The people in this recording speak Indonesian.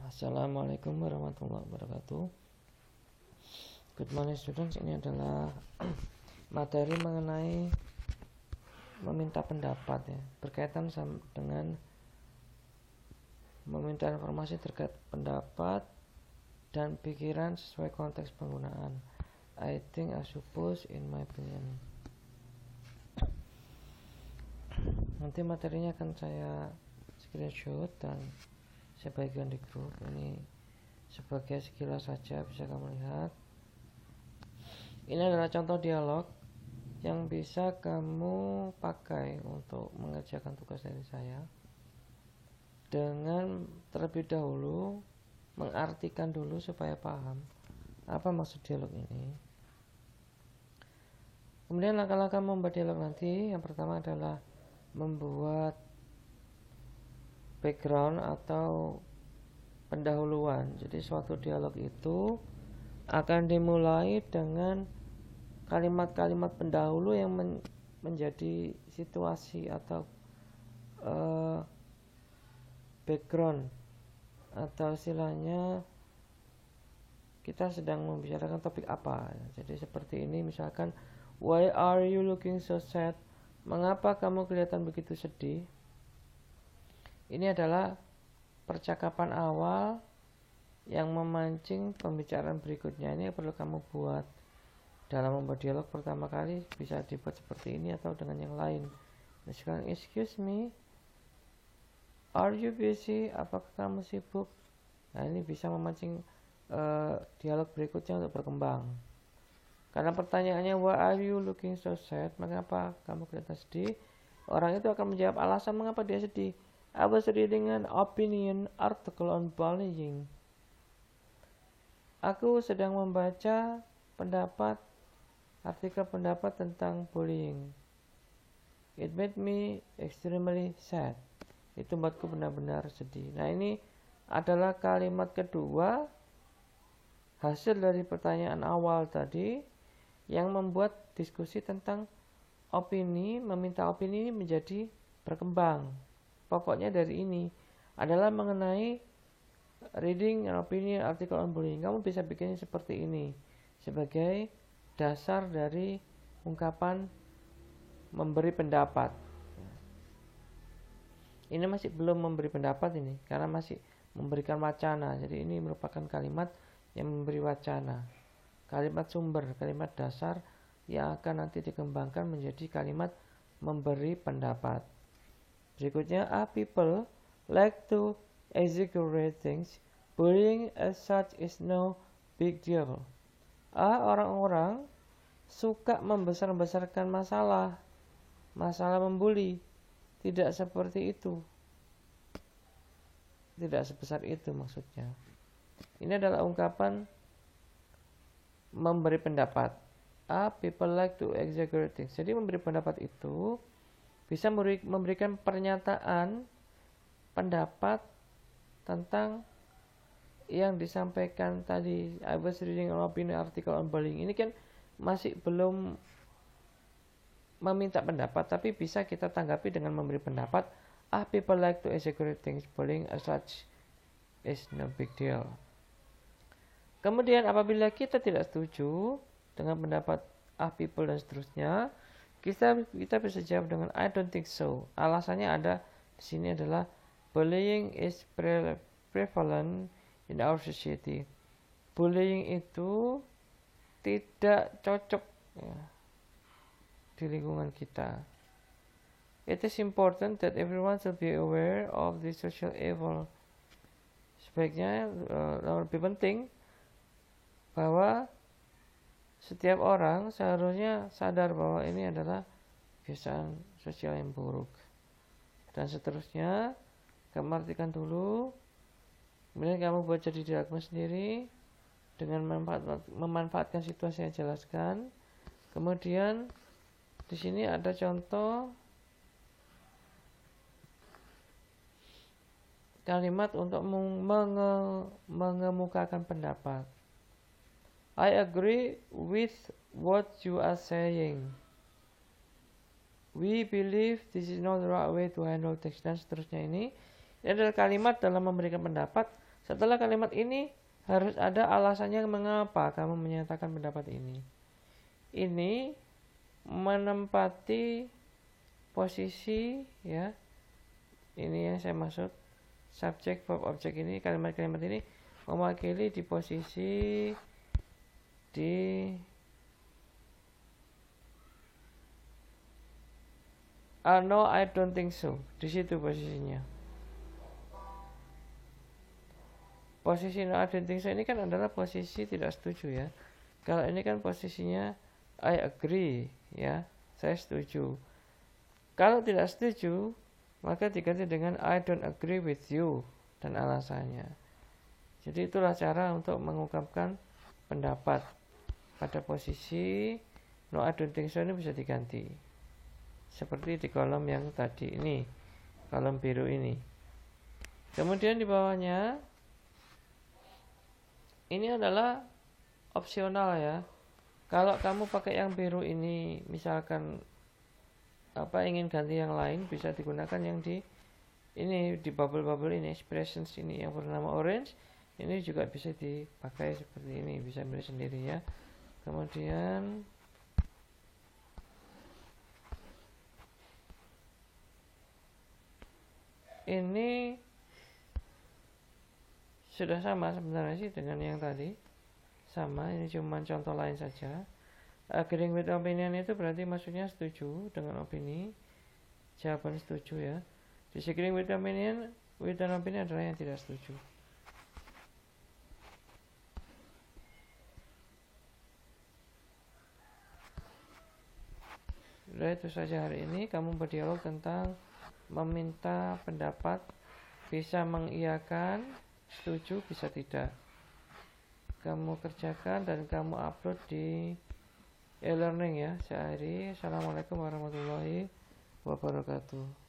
Assalamualaikum warahmatullahi wabarakatuh. Good morning students. Ini adalah materi mengenai meminta pendapat ya, berkaitan dengan meminta informasi terkait pendapat dan pikiran sesuai konteks penggunaan. I think, I suppose, in my opinion. Nanti materinya akan saya screenshot dan saya bagikan di grup. Ini sebagai sekilas saja, bisa kamu lihat. Ini adalah contoh dialog yang bisa kamu pakai untuk mengerjakan tugas dari saya, dengan terlebih dahulu mengartikan dulu supaya paham apa maksud dialog ini. Kemudian langkah-langkah membuat dialog nanti, yang pertama adalah membuat background atau pendahuluan. Jadi suatu dialog itu akan dimulai dengan kalimat-kalimat pendahulu yang menjadi situasi atau background, atau istilahnya kita sedang membicarakan topik apa. Jadi seperti ini misalkan, why are you looking so sad? Mengapa kamu kelihatan begitu sedih? Ini adalah percakapan awal yang memancing pembicaraan berikutnya. Ini perlu kamu buat dalam membuat dialog pertama kali, bisa dibuat seperti ini atau dengan yang lain. Misalkan, excuse me, are you busy? Apakah kamu sibuk? Nah, ini bisa memancing dialog berikutnya untuk berkembang. Karena pertanyaannya, why are you looking so sad? Mengapa kamu kelihatan sedih? Orang itu akan menjawab alasan mengapa dia sedih. I was reading an opinion article on bullying. Aku sedang membaca artikel pendapat tentang bullying. It made me extremely sad. Itu membuatku benar-benar sedih. Nah, ini adalah kalimat kedua hasil dari pertanyaan awal tadi, yang membuat diskusi tentang opini, meminta opini menjadi berkembang. Pokoknya dari ini adalah mengenai reading an opinion article on bullying. Kamu bisa bikinnya seperti ini sebagai dasar dari ungkapan memberi pendapat. Ini masih belum memberi pendapat ini, karena masih memberikan wacana. Jadi ini merupakan kalimat yang memberi wacana, kalimat sumber, kalimat dasar yang akan nanti dikembangkan menjadi kalimat memberi pendapat. Berikutnya, people like to exaggerate things. Bullying as such is no big deal. Orang-orang suka membesar-besarkan masalah membuli. Tidak seperti itu. Tidak sebesar itu maksudnya. Ini adalah ungkapan memberi pendapat. People like to exaggerate things. Jadi memberi pendapat itu bisa memberikan pernyataan pendapat tentang yang disampaikan tadi. I was reading an opinion article on bullying. Ini kan masih belum meminta pendapat, tapi bisa kita tanggapi dengan memberi pendapat. People like to exaggerate things. Bullying as such is no big deal. Kemudian apabila kita tidak setuju dengan pendapat people dan seterusnya, kita bisa jawab dengan I don't think so. Alasannya ada di sini adalah bullying is prevalent in our society. Bullying itu tidak cocok ya, di lingkungan kita. It is important that everyone should be aware of the social evil. Sebaiknya lebih penting bahwa setiap orang seharusnya sadar bahwa ini adalah kebiasaan sosial yang buruk. Dan seterusnya, kamu artikan dulu, kemudian kamu buat jadi dialogmu sendiri dengan memanfaatkan situasi yang jelaskan. Kemudian di sini ada contoh kalimat untuk mengemukakan pendapat. I agree with what you are saying. We believe this is not the right way to handle things, dan seterusnya. Ini Ini adalah kalimat dalam memberikan pendapat. Setelah kalimat ini harus ada alasannya mengapa kamu menyatakan pendapat ini. Ini menempati posisi, ya. Ini yang saya maksud, subjek, verb, objek ini, kalimat-kalimat ini mewakili di posisi di no, I don't think so. Di situ posisinya. Posisi no, I don't think so ini kan adalah posisi tidak setuju, ya. Kalau ini kan posisinya I agree, ya. Saya setuju. Kalau tidak setuju, maka diganti dengan I don't agree with you dan alasannya. Jadi itulah cara untuk mengungkapkan pendapat. Pada posisi no, I don't think so ini bisa diganti. Seperti di kolom yang tadi ini, kolom biru ini. Kemudian di bawahnya ini adalah opsional, ya. Kalau kamu pakai yang biru ini, misalkan ingin ganti yang lain, bisa digunakan yang di ini, di bubble ini, expressions ini yang bernama orange. Ini juga bisa dipakai seperti ini, bisa milih sendiri, ya. Kemudian ini sudah sama sebenarnya sih dengan yang tadi, sama, ini cuma contoh lain saja. Agreeing with opinion itu berarti maksudnya setuju dengan opini, jawaban setuju, ya. Disagreeing with opinion, with an opinion adalah yang tidak setuju. Sudah, itu saja hari ini. Kamu berdialog tentang meminta pendapat, bisa mengiyakan, setuju, bisa tidak. Kamu kerjakan dan kamu upload di e-learning, ya, sehari. Assalamualaikum warahmatullahi wabarakatuh.